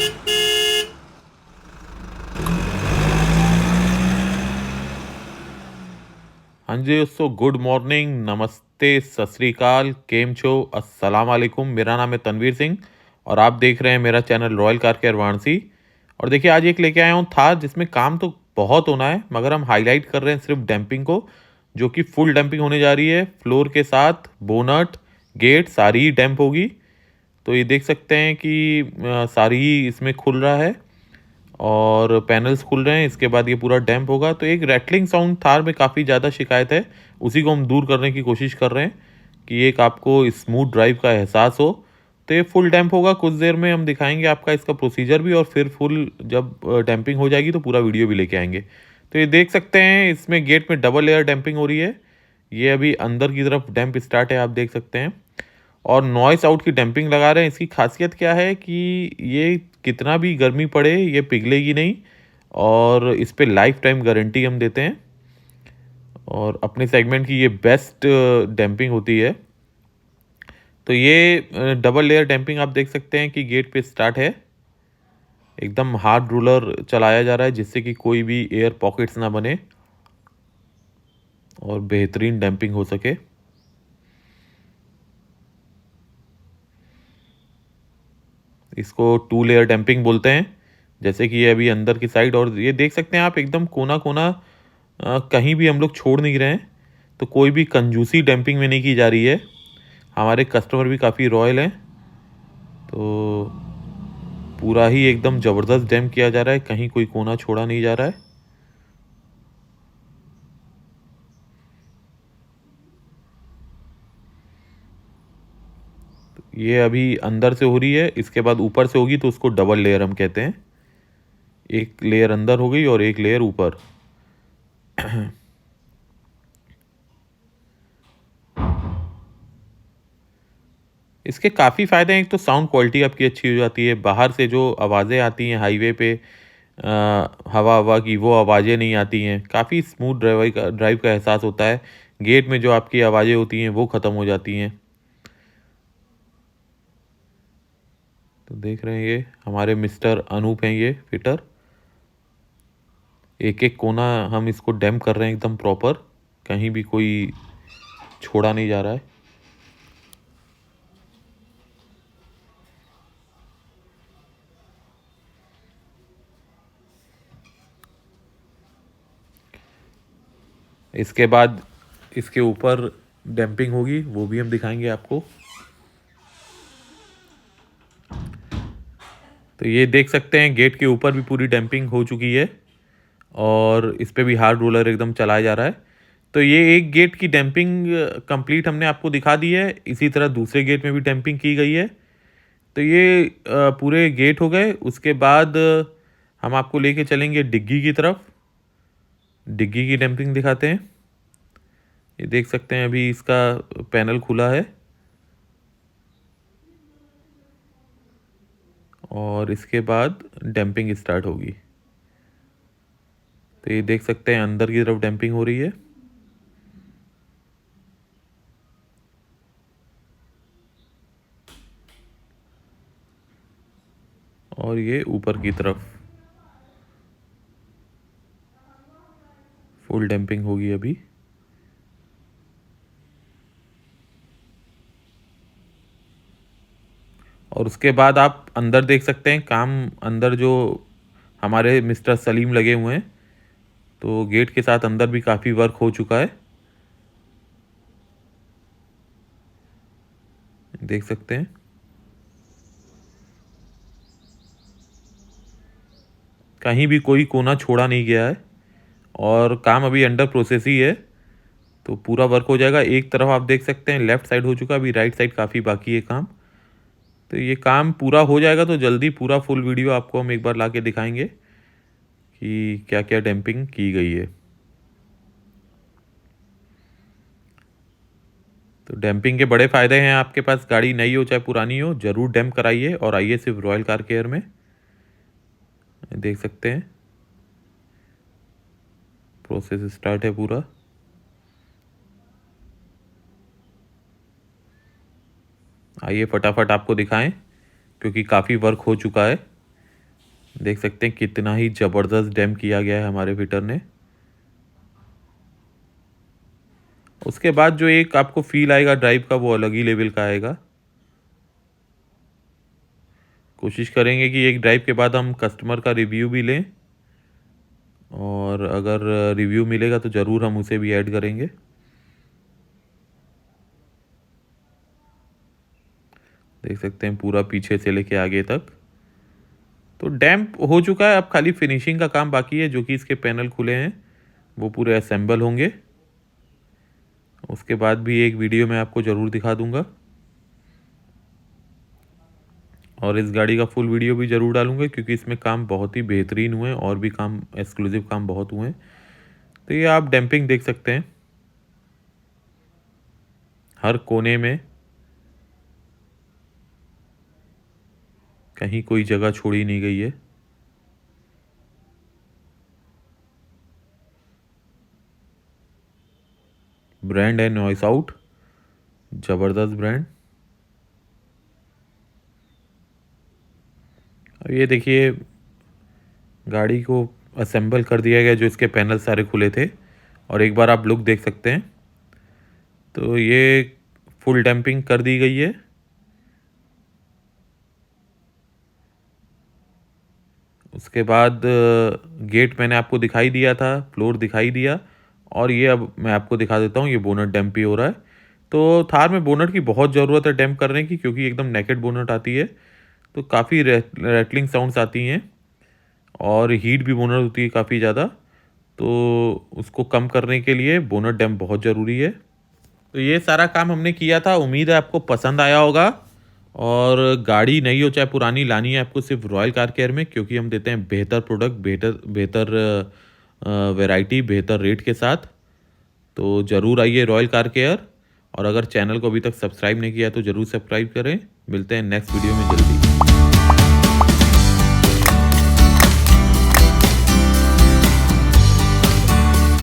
हाँ जी दोस्तों, good morning, नमस्ते, सत श्री अकाल, केम छो, अस्सलाम वालेकुम। मेरा नाम है तनवीर सिंह और आप देख रहे हैं मेरा channel royal car care Varanasi. और देखिए, आज एक लेके आया हूँ थार, जिसमें काम तो बहुत होना है, मगर हम हाईलाइट कर रहे हैं सिर्फ डैम्पिंग को, जो कि फुल डैम्पिंग होने जा रही है। फ्लोर के साथ बोनट, गेट सारी ही डैम्प होगी। तो ये देख सकते हैं कि सारी ही इसमें खुल रहा है और पैनल्स खुल रहे हैं। इसके बाद ये पूरा डैम्प होगा। तो एक रैटलिंग साउंड थार में काफ़ी ज़्यादा शिकायत है, उसी को हम दूर करने की कोशिश कर रहे हैं कि एक आपको स्मूथ ड्राइव का एहसास हो। तो ये फुल डैम्प होगा, कुछ देर में हम दिखाएंगे आपका इसका प्रोसीजर भी, और फिर फुल जब डैम्पिंग हो जाएगी तो पूरा वीडियो भी लेके आएंगे। तो ये देख सकते हैं, इसमें गेट में डबल लेयर डैम्पिंग हो रही है। ये अभी अंदर की तरफ डैम्प स्टार्ट है, आप देख सकते हैं। और नॉइस आउट की डैम्पिंग लगा रहे हैं। इसकी खासियत क्या है कि ये कितना भी गर्मी पड़े ये पिघलेगी नहीं, और इस पे लाइफ टाइम गारंटी हम देते हैं। और अपने सेगमेंट की ये बेस्ट डैम्पिंग होती है। तो ये डबल लेयर डैम्पिंग आप देख सकते हैं कि गेट पे स्टार्ट है। एकदम हार्ड रूलर चलाया जा रहा है, जिससे कि कोई भी एयर पॉकेट्स ना बने और बेहतरीन डैम्पिंग हो सके। इसको 2 लेयर डैम्पिंग बोलते हैं, जैसे कि ये अभी अंदर की साइड। और ये देख सकते हैं आप, एकदम कोना कोना कहीं भी हम लोग छोड़ नहीं रहे हैं। तो कोई भी कंजूसी डैम्पिंग में नहीं की जा रही है। हमारे कस्टमर भी काफ़ी रॉयल हैं, तो पूरा ही एकदम ज़बरदस्त डैम्प किया जा रहा है, कहीं कोई कोना छोड़ा नहीं जा रहा है। ये अभी अंदर से हो रही है, इसके बाद ऊपर से होगी, तो उसको डबल लेयर हम कहते हैं। एक लेयर अंदर हो गई और एक लेयर ऊपर। इसके काफ़ी फ़ायदे हैं। एक तो साउंड क्वालिटी आपकी अच्छी हो जाती है, बाहर से जो आवाज़ें आती हैं हाईवे पे, हवा हवा की, वो आवाज़ें नहीं आती हैं। काफ़ी स्मूथ ड्राइव का एहसास होता है। गेट में जो आपकी आवाज़ें होती हैं वो ख़त्म हो जाती हैं। तो देख रहे हैं, ये हमारे मिस्टर अनूप हैं, ये फिटर। एक एक कोना हम इसको डैम्प कर रहे हैं एकदम प्रॉपर, कहीं भी कोई छोड़ा नहीं जा रहा है। इसके बाद इसके ऊपर डैम्पिंग होगी, वो भी हम दिखाएंगे आपको। तो ये देख सकते हैं, गेट के ऊपर भी पूरी डैम्पिंग हो चुकी है और इस पे भी हार्ड रोलर एकदम चलाया जा रहा है। तो ये एक गेट की डैम्पिंग कंप्लीट हमने आपको दिखा दी है। इसी तरह दूसरे गेट में भी डैम्पिंग की गई है। तो ये पूरे गेट हो गए। उसके बाद हम आपको लेके चलेंगे डिग्गी की तरफ। डिग्गी की डैम्पिंग दिखाते हैं। ये देख सकते हैं, अभी इसका पैनल खुला है और इसके बाद डैम्पिंग स्टार्ट होगी। तो ये देख सकते हैं, अंदर की तरफ डैम्पिंग हो रही है और ये ऊपर की तरफ फुल डैम्पिंग होगी अभी। और उसके बाद आप अंदर देख सकते हैं, काम अंदर जो हमारे मिस्टर सलीम लगे हुए हैं, तो गेट के साथ अंदर भी काफ़ी वर्क हो चुका है, देख सकते हैं। कहीं भी कोई कोना छोड़ा नहीं गया है और काम अभी अंडर प्रोसेस ही है। तो पूरा वर्क हो जाएगा। एक तरफ आप देख सकते हैं लेफ़्ट साइड हो चुका, अभी राइट साइड काफ़ी बाकी है काम। तो ये काम पूरा हो जाएगा तो जल्दी पूरा फुल वीडियो आपको हम एक बार ला के दिखाएंगे कि क्या क्या डैम्पिंग की गई है। तो डैम्पिंग के बड़े फ़ायदे हैं। आपके पास गाड़ी नई हो चाहे पुरानी हो, ज़रूर डैम्प कराइए और आइए सिर्फ रॉयल कार केयर में। देख सकते हैं, प्रोसेस स्टार्ट है पूरा। आइए फटाफट आपको दिखाएं, क्योंकि काफ़ी वर्क हो चुका है। देख सकते हैं कितना ही ज़बरदस्त डैम्प किया गया है हमारे फिटर ने। उसके बाद जो एक आपको फील आएगा ड्राइव का, वो अलग ही लेवल का आएगा। कोशिश करेंगे कि एक ड्राइव के बाद हम कस्टमर का रिव्यू भी लें, और अगर रिव्यू मिलेगा तो ज़रूर हम उसे भी ऐड करेंगे। देख सकते हैं पूरा पीछे से लेके आगे तक तो डैम्प हो चुका है। अब खाली फिनिशिंग का काम बाकी है, जो कि इसके पैनल खुले हैं वो पूरे असेंबल होंगे। उसके बाद भी एक वीडियो मैं आपको ज़रूर दिखा दूंगा, और इस गाड़ी का फुल वीडियो भी ज़रूर डालूंगा, क्योंकि इसमें काम बहुत ही बेहतरीन हुए हैं और भी काम एक्सक्लूसिव काम बहुत हुए हैं। तो ये आप डैम्पिंग देख सकते हैं हर कोने में, कहीं कोई जगह छोड़ी नहीं गई है। ब्रांड है नॉइस आउट, ज़बरदस्त ब्रांड। अब ये देखिए गाड़ी को असेंबल कर दिया गया, जो इसके पैनल सारे खुले थे, और एक बार आप लुक देख सकते हैं। तो ये फुल डैम्पिंग कर दी गई है। उसके बाद गेट मैंने आपको दिखाई दिया था, फ्लोर दिखाई दिया, और ये अब मैं आपको दिखा देता हूँ, ये बोनट डैम्प ही हो रहा है। तो थार में बोनट की बहुत ज़रूरत है डैम्प करने की, क्योंकि एकदम नेकेड बोनट आती है तो काफ़ी रैटलिंग साउंड्स आती हैं, और हीट भी बोनट होती है काफ़ी ज़्यादा। तो उसको कम करने के लिए बोनट डैम्प बहुत ज़रूरी है। तो ये सारा काम हमने किया था, उम्मीद है आपको पसंद आया होगा। और गाड़ी नई हो चाहे पुरानी, लानी है आपको सिर्फ रॉयल कार केयर में, क्योंकि हम देते हैं बेहतर प्रोडक्ट, बेहतर बेहतर वैरायटी, बेहतर रेट के साथ। तो ज़रूर आइए रॉयल कार केयर, और अगर चैनल को अभी तक सब्सक्राइब नहीं किया तो ज़रूर सब्सक्राइब करें। मिलते हैं नेक्स्ट वीडियो में जल्दी।